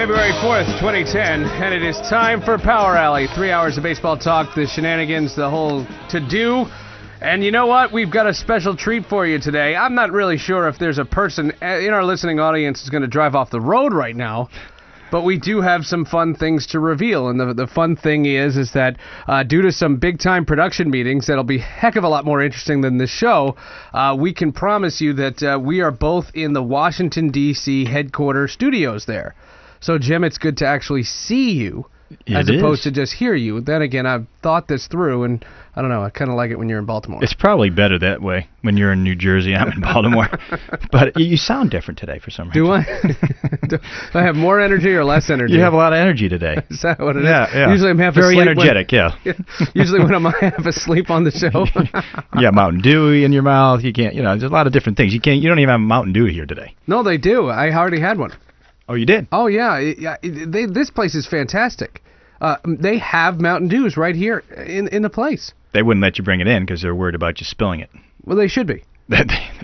February 4th, 2010, and it is time for Power Alley. 3 hours of baseball talk, the shenanigans, the whole to-do. And you know what? We've got a special treat for you today. I'm not really sure if there's a person in our listening audience who's going to drive off the road right now, but we do have some fun things to reveal. And the fun thing is that due to some big-time production meetings that'll be a heck of a lot more interesting than this show, we can promise you that we are both in the Washington, D.C. headquarters studios there. So, Jim, it's good to actually see you as opposed to just hear you. Then again, I've thought this through, and I don't know, I kind of like it when you're in Baltimore. It's probably better that way when you're in New Jersey. I'm in Baltimore. But you sound different today for some reason. Do I? Do I have more energy or less energy? You have a lot of energy today. Is that what it is? Yeah. Usually I'm half very asleep. Energetic, Usually when I'm half asleep on the show. Yeah, Mountain Dew in your mouth. You can't, there's a lot of different things. You don't even have Mountain Dew here today. No, they do. I already had one. Oh, you did? Oh, yeah. This place is fantastic. They have Mountain Dews right here in the place. They wouldn't let you bring it in because they're worried about you spilling it. Well, they should be.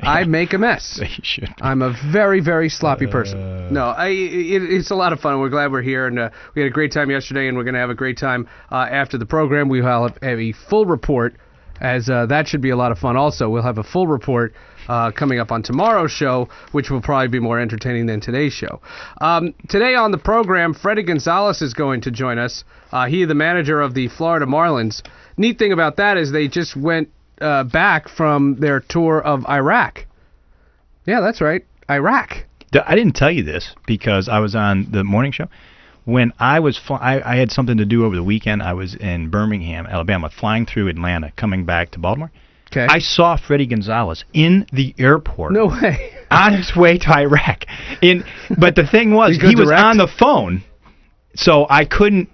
I make a mess. They should. I'm a very, very sloppy person. No, it's a lot of fun. We're glad we're here, and we had a great time yesterday, and we're going to have a great time after the program. We will have a full report, as that should be a lot of fun also. We'll have a full report coming up on tomorrow's show, which will probably be more entertaining than today's show. Today on the program, Freddie Gonzalez is going to join us. He is the manager of the Florida Marlins. Neat thing about that is they just went back from their tour of Iraq. Yeah, that's right, Iraq. I didn't tell you this because I was on the morning show. When I was I had something to do over the weekend. I was in Birmingham, Alabama, flying through Atlanta, coming back to Baltimore. Okay. I saw Freddie Gonzalez in the airport. No way. On his way to Iraq. But the thing was, he was on the phone, so I couldn't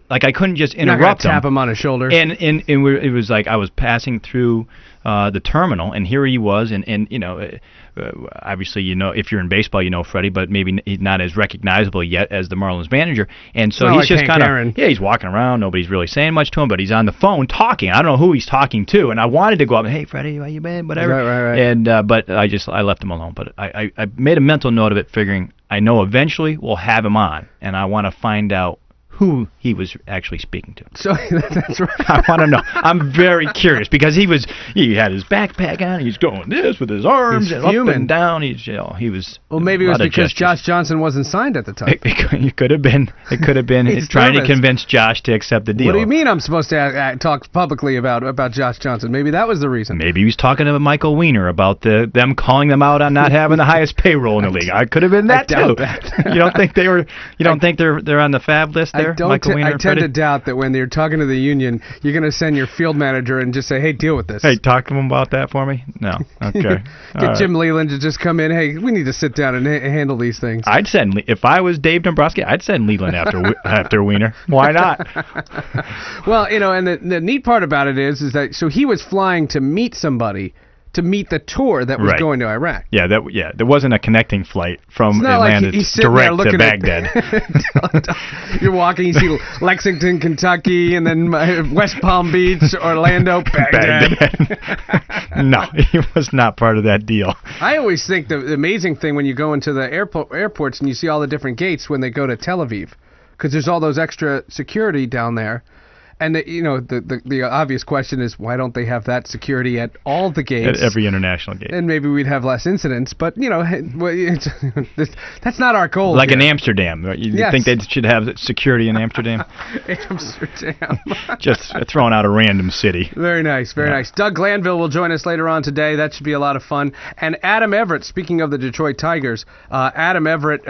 just interrupt him. Tap him on his shoulder. And it was like I was passing through the terminal, and here he was, and obviously, if you're in baseball, you know Freddie, but maybe he's not as recognizable yet as the Marlins manager. And so he's just kind of, he's walking around. Nobody's really saying much to him, but he's on the phone talking. I don't know who he's talking to, and I wanted to go up and, hey, Freddie, how you been, whatever. Right. And but I left him alone. But I made a mental note of it, figuring I know eventually we'll have him on, and I want to find out who he was actually speaking to. So that's right. I want to know. I'm very curious because he had his backpack on. He's going this with his arms and up and down. He was. Well, maybe it was because Josh Johnson wasn't signed at the time. It could have been. It could have been trying to convince Josh to accept the deal. What do you mean I'm supposed to talk publicly about Josh Johnson? Maybe that was the reason. Maybe he was talking to Michael Weiner about them calling them out on not having the highest payroll in the league. I could have been that too. You don't think they were? You don't think they're on the fab list there? I tend to doubt that when you're talking to the union, you're going to send your field manager and just say, hey, deal with this. Hey, talk to him about that for me? No. Okay. Get Jim Leland to just come in. Hey, we need to sit down and handle these things. If I was Dave Dombrowski, I'd send Leland after Weiner. Why not? Well, and the neat part about it is that so he was flying to meet somebody, to meet the tour that was going to Iraq. Yeah, there wasn't a connecting flight from Atlanta direct to Baghdad. You're walking, you see Lexington, Kentucky, and then West Palm Beach, Orlando, Baghdad. No, he was not part of that deal. I always think the amazing thing when you go into the airports and you see all the different gates when they go to Tel Aviv, because there's all those extra security down there. And the obvious question is, why don't they have that security at all the gates? At every international gate. And maybe we'd have less incidents. But, that's not our goal. Like in Amsterdam. You think they should have security in Amsterdam? Amsterdam. Just throwing out a random city. Very nice, very nice. Doug Glanville will join us later on today. That should be a lot of fun. And Adam Everett, speaking of the Detroit Tigers, Adam Everett,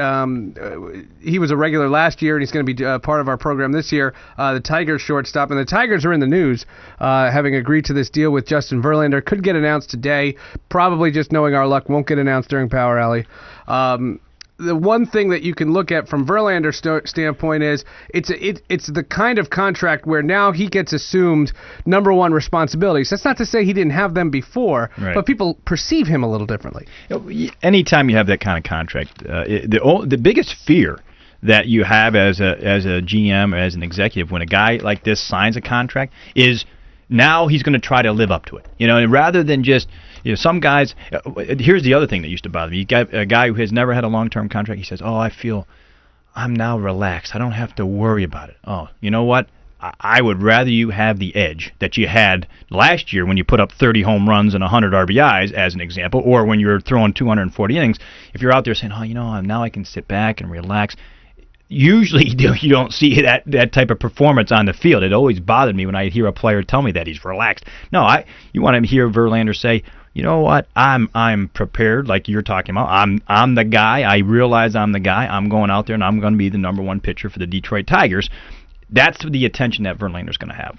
he was a regular last year, and he's going to be part of our program this year. The Tigers shortstop. And the Tigers are in the news, having agreed to this deal with Justin Verlander. Could get announced today. Probably, just knowing our luck, won't get announced during Power Alley. The one thing that you can look at from Verlander's standpoint is it's the kind of contract where now he gets assumed number one responsibilities. That's not to say he didn't have them before, but people perceive him a little differently. Anytime you have that kind of contract, the biggest fear that you have as a GM or as an executive when a guy like this signs a contract is now he's going to try to live up to it. And rather than just, some guys, here's the other thing that used to bother me. You got a guy who has never had a long-term contract. He says, I feel I'm now relaxed. I don't have to worry about it. Oh, you know what? I would rather you have the edge that you had last year when you put up 30 home runs and 100 RBIs, as an example, or when you were throwing 240 innings. If you're out there saying, oh, now I can sit back and relax, usually you don't see that type of performance on the field. It always bothered me when I hear a player tell me that he's relaxed. No, you want to hear Verlander say, you know what, I'm prepared, like you're talking about. I'm the guy. I realize I'm the guy. I'm going out there and I'm going to be the #1 pitcher for the Detroit Tigers. That's the attention that Verlander's going to have.